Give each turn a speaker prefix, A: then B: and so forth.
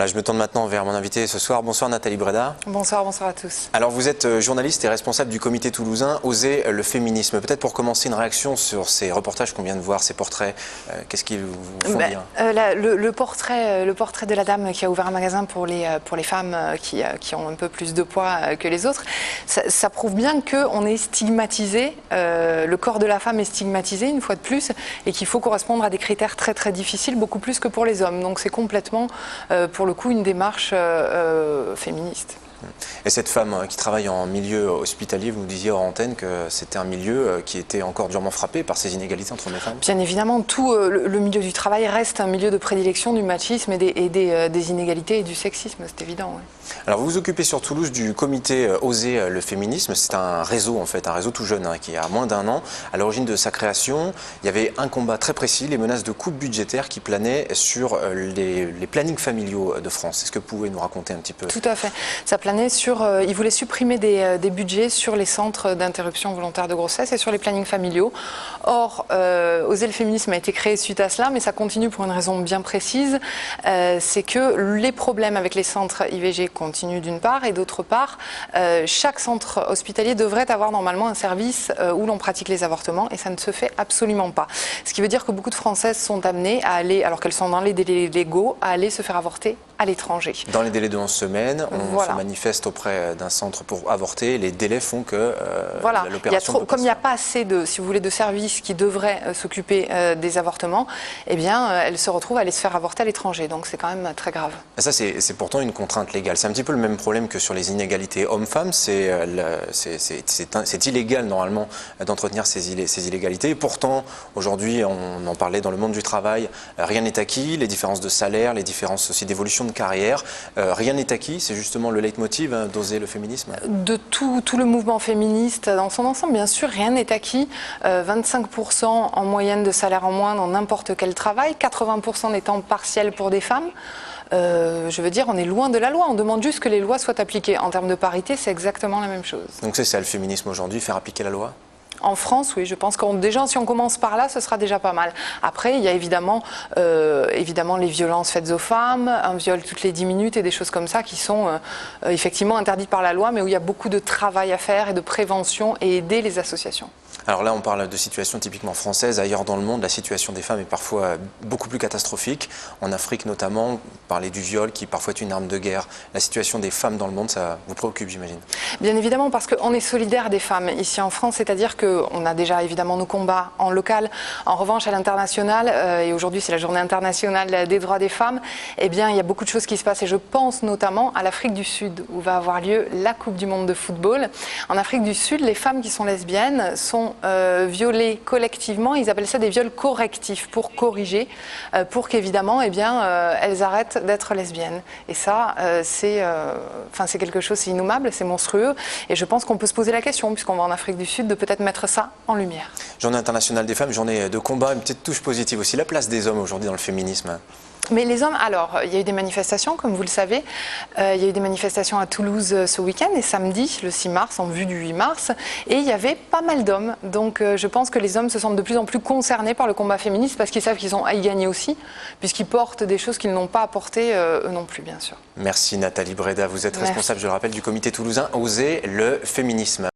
A: Là, je me tourne maintenant vers mon invité ce soir. Bonsoir Nathalie Breda.
B: Bonsoir, bonsoir à tous.
A: Alors vous êtes journaliste et responsable du comité toulousain Oser le féminisme. Peut-être pour commencer une réaction sur ces reportages qu'on vient de voir, ces portraits, qu'est-ce qu'ils vous font dire
B: le portrait de la dame qui a ouvert un magasin pour les femmes qui ont un peu plus de poids que les autres, ça prouve bien qu'on est stigmatisé, le corps de la femme est stigmatisé une fois de plus et qu'il faut correspondre à des critères très très difficiles, beaucoup plus que pour les hommes. Donc c'est complètement, pour le coup, une démarche féministe.
A: Et cette femme qui travaille en milieu hospitalier, vous nous disiez hors antenne que c'était un milieu qui était encore durement frappé par ces inégalités entre les femmes.
B: Bien évidemment, tout le milieu du travail reste un milieu de prédilection du machisme et des inégalités et du sexisme, c'est évident. Oui.
A: Alors vous vous occupez sur Toulouse du comité Oser le féminisme. C'est un réseau en fait, un réseau tout jeune qui a moins d'1 an. À l'origine de sa création, il y avait un combat très précis, les menaces de coupes budgétaires qui planaient sur les plannings familiaux de France. Est-ce que vous pouvez nous raconter un petit peu?
B: Tout à fait. Ça planait sur, ils voulaient supprimer des budgets sur les centres d'interruption volontaire de grossesse et sur les plannings familiaux. Or, Oser le féminisme a été créé suite à cela, mais ça continue pour une raison bien précise. C'est que les problèmes avec les centres IVG continuent d'une part, et d'autre part, chaque centre hospitalier devrait avoir normalement un service où l'on pratique les avortements, et ça ne se fait absolument pas. Ce qui veut dire que beaucoup de Françaises sont amenées à aller, alors qu'elles sont dans les délais légaux, à aller se faire avorter à l'étranger.
A: Dans les délais de 11 semaines, on se manifeste auprès d'un centre pour avorter. Les délais font que
B: voilà.
A: l'opération...
B: Comme il n'y a pas assez de, si vous voulez, de services qui devraient s'occuper des avortements, eh bien, elles se retrouvent à aller se faire avorter à l'étranger. Donc c'est quand même très grave. Et
A: ça, c'est pourtant une contrainte légale. C'est un petit peu le même problème que sur les inégalités hommes-femmes. C'est illégal, normalement, d'entretenir ces illégalités. Et pourtant, aujourd'hui, on en parlait dans le monde du travail, rien n'est acquis. Les différences de salaire, les différences aussi d'évolution de carrière, rien n'est acquis. C'est justement le leitmotiv d'Oser le féminisme.
B: De tout le mouvement féministe dans son ensemble, bien sûr, rien n'est acquis. 25% en moyenne de salaire en moins dans n'importe quel travail, 80% des temps partiels pour des femmes. Je veux dire, on est loin de la loi. On demande juste que les lois soient appliquées. En termes de parité, c'est exactement la même chose.
A: Donc c'est ça le féminisme aujourd'hui, faire appliquer la loi ?
B: En France, oui, je pense que déjà, si on commence par là, ce sera déjà pas mal. Après, il y a évidemment les violences faites aux femmes, un viol toutes les 10 minutes et des choses comme ça qui sont effectivement interdites par la loi, mais où il y a beaucoup de travail à faire et de prévention et aider les associations.
A: Alors là, on parle de situation typiquement française. Ailleurs dans le monde, la situation des femmes est parfois beaucoup plus catastrophique. En Afrique notamment, on parlait du viol qui parfois est une arme de guerre. La situation des femmes dans le monde, ça vous préoccupe, j'imagine?
B: Bien évidemment, parce qu'on est solidaire des femmes ici en France, c'est-à-dire qu'on a déjà évidemment nos combats en local. En revanche, à l'international, et aujourd'hui c'est la journée internationale des droits des femmes, eh bien il y a beaucoup de choses qui se passent et je pense notamment à l'Afrique du Sud où va avoir lieu la Coupe du Monde de football. En Afrique du Sud, les femmes qui sont lesbiennes sont violées collectivement, ils appellent ça des viols correctifs pour corriger, pour qu'évidemment eh bien, elles arrêtent d'être lesbiennes. Et ça, c'est quelque chose, c'est innommable, c'est monstrueux et je pense qu'on peut se poser la question, puisqu'on va en Afrique du Sud, de peut-être mettre ça en lumière.
A: Journée internationale des femmes, journée de combat, une petite touche positive aussi. La place des hommes aujourd'hui dans le féminisme?
B: Mais les hommes, alors, il y a eu des manifestations, comme vous le savez. Il y a eu des manifestations à Toulouse ce week-end et samedi, le 6 mars, en vue du 8 mars. Et il y avait pas mal d'hommes. Donc je pense que les hommes se sentent de plus en plus concernés par le combat féministe parce qu'ils savent qu'ils ont à y gagner aussi, puisqu'ils portent des choses qu'ils n'ont pas apportées eux non plus, bien sûr.
A: Merci Nathalie Breda. Vous êtes responsable, je le rappelle, du comité toulousain Oser le féminisme.